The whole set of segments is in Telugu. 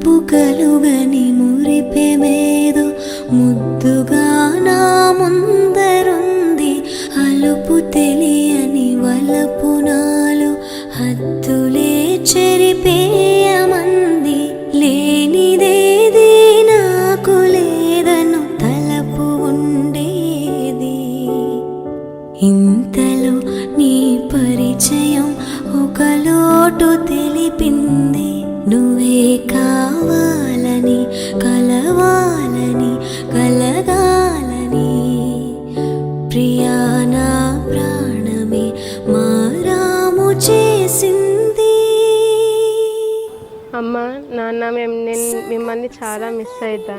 మునుపు కలుగని మురిపెమేదో ముద్దుగా నా ముందరుంది. అలుపు తెలియని వలపు నాలో హద్దులే చెరిపేయమంది. లేనిదేది నాకు లేదను తలపు ఉండేది. ఇంతలో నీ పరిచయం ఒక లోటు తెలిపింది. నువ్వే కావాలని కలవాలని కలగాలని ప్రియా నా ప్రాణమే మారాము చేసింది. అమ్మ నాన్న నేను మిమ్మల్ని చాలా మిస్ అవుతా.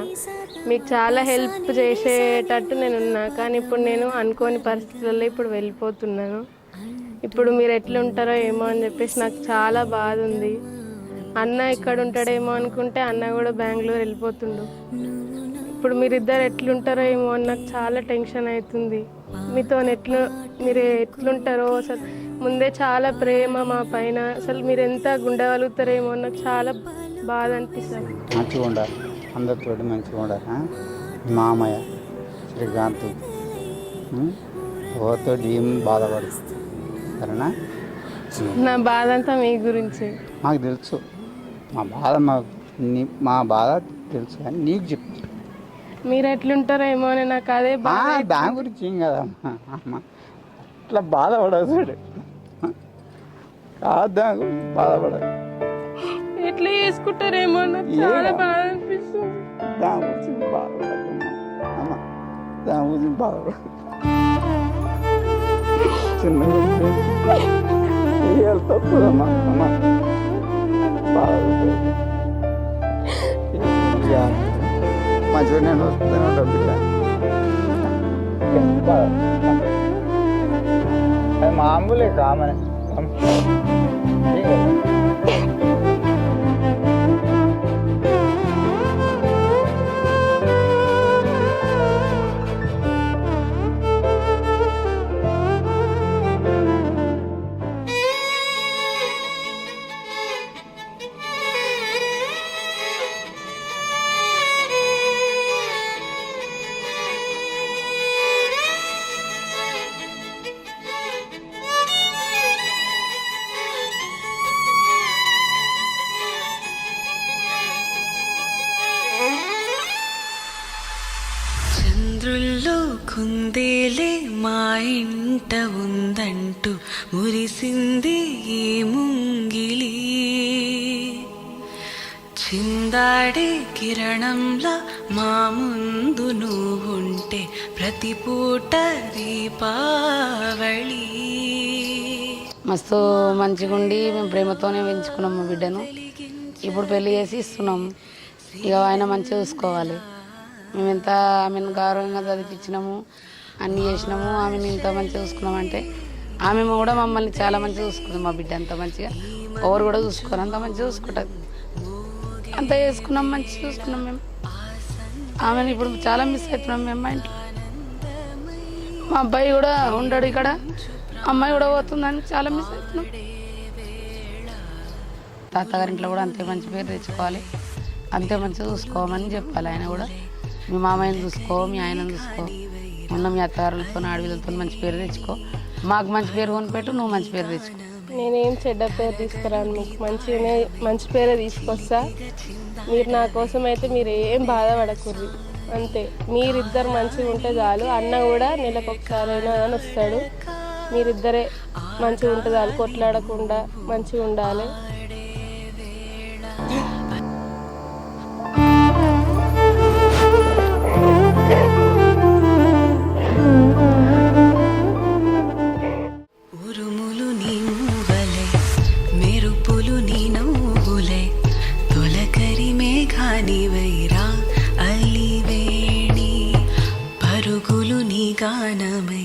మీకు చాలా హెల్ప్ చేసేటట్టు నేను ఉన్నా, కానీ ఇప్పుడు నేను అనుకోని పరిస్థితులలో ఇప్పుడు వెళ్ళిపోతున్నాను. ఇప్పుడు మీరు ఎట్లుంటారో ఏమో అని చెప్పేసి నాకు చాలా బాధ ఉంది. అన్న ఇక్కడ ఉంటాడేమో అనుకుంటే అన్న కూడా బెంగళూరు వెళ్ళిపోతుండు. ఇప్పుడు మీరిద్దరు ఎట్లుంటారో ఏమో అని నాకు చాలా టెన్షన్ అవుతుంది. మీరు ఎట్లుంటారో అసలు ముందే చాలా ప్రేమ మా పైన, అసలు మీరు ఎంత గుండగలుగుతారేమో అని నాకు చాలా బాధ అనిపిస్తుంది. మంచిగా ఉండాలి, అందరితో మంచిగా ఉండాలి. మామయ్య శ్రీకాంత్ ఓతో ఏం బాధపడు సరేనా. నా బాధ అంతా మీ గురించి. మాకు తెలుసు మా బాధ తెలుసు కానీ నీకు చెప్తా. మీరు ఎట్లుంటారో ఏమో అని నాకు అదే బాధ. దాని గురించి ఏం కదమ్మా, అమ్మ అట్లా బాధపడదు కాదు, దాని గురించి బాధపడదు. ఎట్లా చేసుకుంటారేమో నాకు చాలా బాధ అనిపిస్తుంది. దాని గురించి బాధపడదు అమ్మ, దాని గురించి బాధపడదు. చిన్నగా తప్పుదమ్మా అమ్మ, మంచిగా నేను వస్తాను బిడ్డ. మామూలే కామనే. చంద్రుల్లో కుందేలే మా ఇంట ఉందంటూ మురిసింది ఈ ముంగిలి. చిందాడే కిరణంలా మా ముందు నువ్వుంటే ప్రతి పూట దీపావళి. మస్తు మంచిగా ఉండి మేము ప్రేమతోనే పెంచుకున్నాం మా బిడ్డను. ఇప్పుడు పెళ్లి చేసి ఇస్తున్నాము. ఇక ఆయన మంచిగా చూసుకోవాలి. మేము ఎంత ఆమెను గౌరవంగా చదివించినాము, అన్నీ చేసినాము. ఆమెను ఇంత మంచిగా చూసుకున్నామంటే ఆమె కూడా మమ్మల్ని చాలా మంచిగా చూసుకుంది. మా బిడ్డ అంత మంచిగా ఎవరు కూడా చూసుకోరు, అంత మంచిగా చూసుకుంటుంది. అంత చేసుకున్నాం, మంచిగా చూసుకున్నాం మేము. ఆమెను ఇప్పుడు చాలా మిస్ అవుతున్నాం మేము. మా ఇంట్లో మా అబ్బాయి కూడా ఉండడు ఇక్కడ, అమ్మాయి కూడా పోతుందని చాలా మిస్ అవుతున్నాం. తాతగారింట్లో కూడా అంతే మంచి పేరు తెచ్చుకోవాలి, అంతే మంచిగా చూసుకోమని చెప్పాలి. ఆయన కూడా మీ మామయ్యని చూసుకో, మీ ఆయనను చూసుకో, ఉన్న మీ అత్తగారులతో ఆడవిలతో మంచి పేరు తెచ్చుకో. మాకు మంచి పేరు కొనిపెట్టు, నువ్వు మంచి పేరు తెచ్చుకో. నేనేం చెడ్డ పేరు తీసుకురాను, మీకు మంచి పేరే తీసుకొస్తా. మీరు నా కోసం అయితే మీరు ఏం బాధపడకూడదు, అంతే. మీరిద్దరు మంచిగా ఉంటే చాలు. అన్న కూడా నెలకొకసారైనా అని వస్తాడు. మీరిద్దరే మంచిగా ఉంటే చాలు, కొట్లాడకుండా మంచిగా ఉండాలి. ఉరుములు నీ మూవలే, మెరుపులు నీ నవ్వులే, తొలకరి మేఘాని వైరా అలివేణి, పరుగులు నీ గానమై,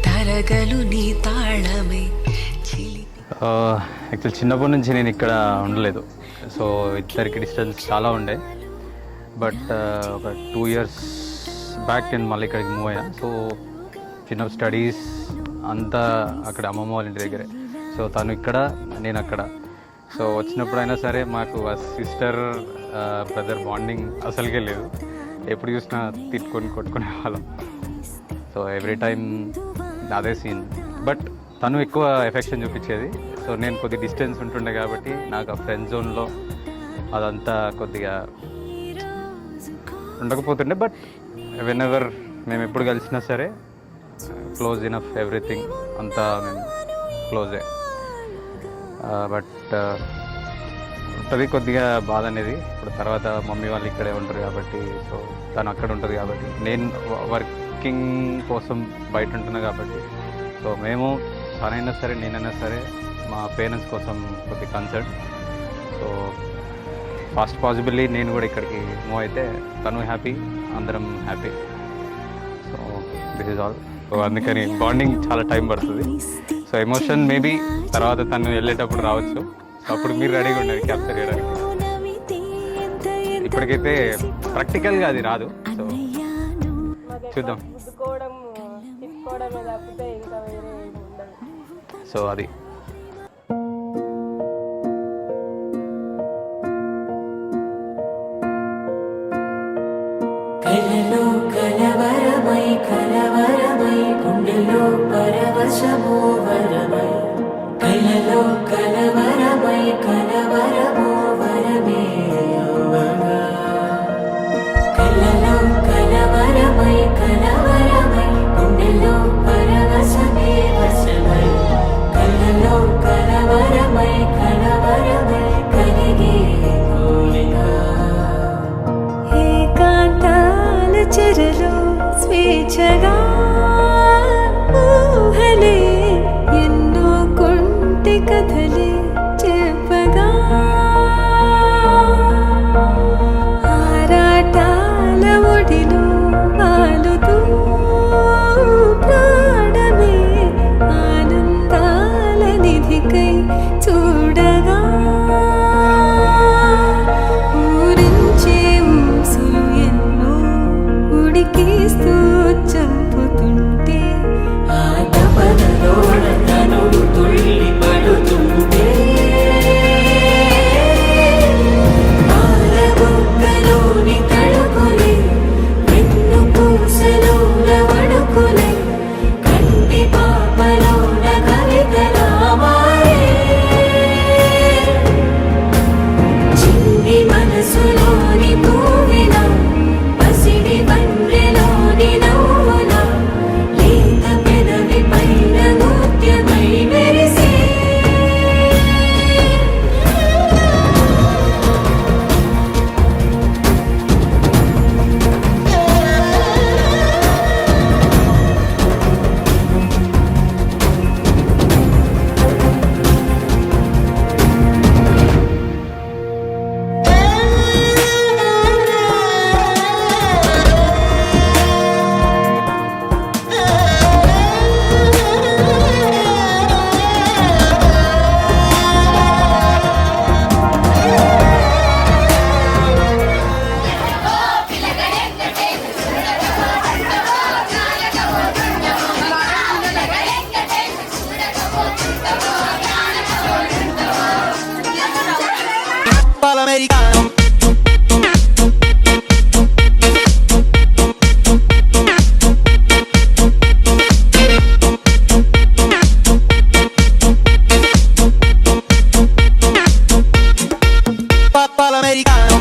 తరగలు నీ తాళమై. యాక్చువల్ చిన్నప్పటి నుంచి నేను ఇక్కడ ఉండలేదు. సో ఇద్దరికి డిస్టెన్స్ చాలా ఉండే. బట్ ఒక 2 years బ్యాక్ నేను మళ్ళీ ఇక్కడికి మూవ్ అయ్యా. సో చిన్న స్టడీస్ అంతా అక్కడ అమ్మమ్మ వాళ్ళ ఇంటి దగ్గరే. సో తను ఇక్కడ, నేను అక్కడ. సో వచ్చినప్పుడైనా సరే మాకు ఆ సిస్టర్ బ్రదర్ బాండింగ్ అసలుకే లేదు. ఎప్పుడు చూసినా తిట్టుకొని కొట్టుకునే వాళ్ళం. సో ఎవ్రీ టైం అదే సీన్. బట్ తను ఎక్కువ ఎఫెక్షన్ చూపించేది. సో నేను కొద్ది డిస్టెన్స్ ఉంటుండే కాబట్టి నాకు ఆ ఫ్రెండ్ జోన్లో అదంతా కొద్దిగా ఉండకపోతుండే. బట్ వెన్ ఎవర్ మేము ఎప్పుడు కలిసినా సరే క్లోజ్ ఇనఫ్, ఎవ్రీథింగ్ అంతా మేము క్లోజే. బట్ ఉంటుంది కొద్దిగా బాధ అనేది. ఇప్పుడు తర్వాత మమ్మీ వాళ్ళు ఇక్కడే ఉంటారు కాబట్టి, సో తను అక్కడ ఉంటుంది కాబట్టి, నేను వర్కింగ్ కోసం బయట ఉంటున్నా కాబట్టి, సో మేము తనైనా సరే నేనైనా సరే మా పేరెంట్స్ కోసం కొద్దిగా కన్సర్న్. సో ఫాస్ట్ పాసిబుల్లీ నేను కూడా ఇక్కడికి మూవ్ అయితే తను హ్యాపీ, అందరం happy. So this is all. So అందుకని బాండింగ్ చాలా టైం పడుతుంది. సో ఎమోషన్ మేబీ తర్వాత తను వెళ్ళేటప్పుడు రావచ్చు. సో అప్పుడు మీరు రెడీగా ఉండాలి క్యాప్చర్ చేయడానికి. ఇప్పటికైతే ప్రాక్టికల్గా అది రాదు. సో చూద్దాం. సో అది కలలో కలవరమై కలవరమై గుండెలో పరవశమో వరమై, కలలో కలవరమై కలవరమో వరమే యువగా, కలలో కలవరమై కలవరమై గుండెలో పరవశమే వశమై, కలలో కలవరమై కలవరమై కలిగే కోరిక. ఏకాంతాల చెరలో స్వేచ్ఛగా ఊహలే ఎన్నో కొంటి కథలే చెప్పగా, ఆరాటాల ఒడిలో వాలుతూ ప్రాణమే ఆనందాల నిధికై చూడగా, ఊరించే ఊసులు ఎన్నో ఉడికిస్తూ చంపుతుంటే, ఆ తపనలోన తనువు తుళ్ళి పడుతుంటే, పాలబుగ్గలోని తడుకులే వెన్ను పూసలోన వడుకులే, కంటి పాపలోన కవితలా మారే, చిన్ని మనసులోని పూవిన పసిడి బండ్రెలోని నవ్వుల, లేత పెదవి పైన నృత్యమై మెరిసే. Americano. Americano.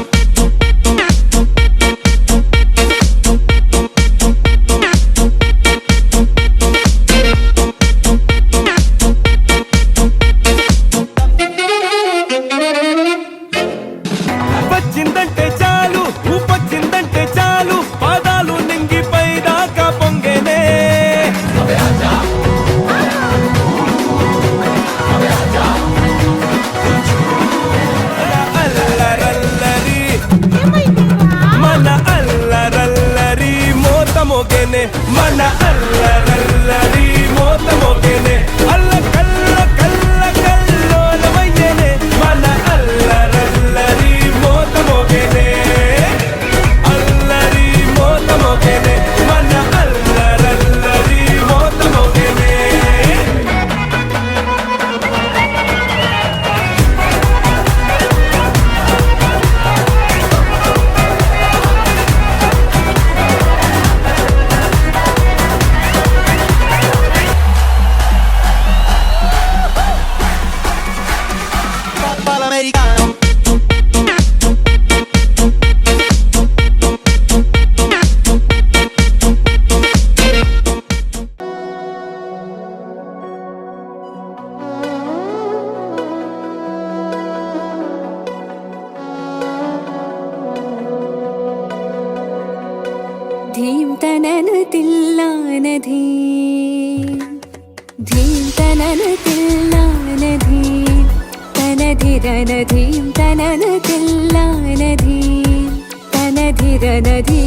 Palamericano. ధీం తనన Thillana ధీం ధీం తనన Thillana ధీం తన ధిరన ధీం తనన తిల్లాన ధీం తన ధిరన ధీం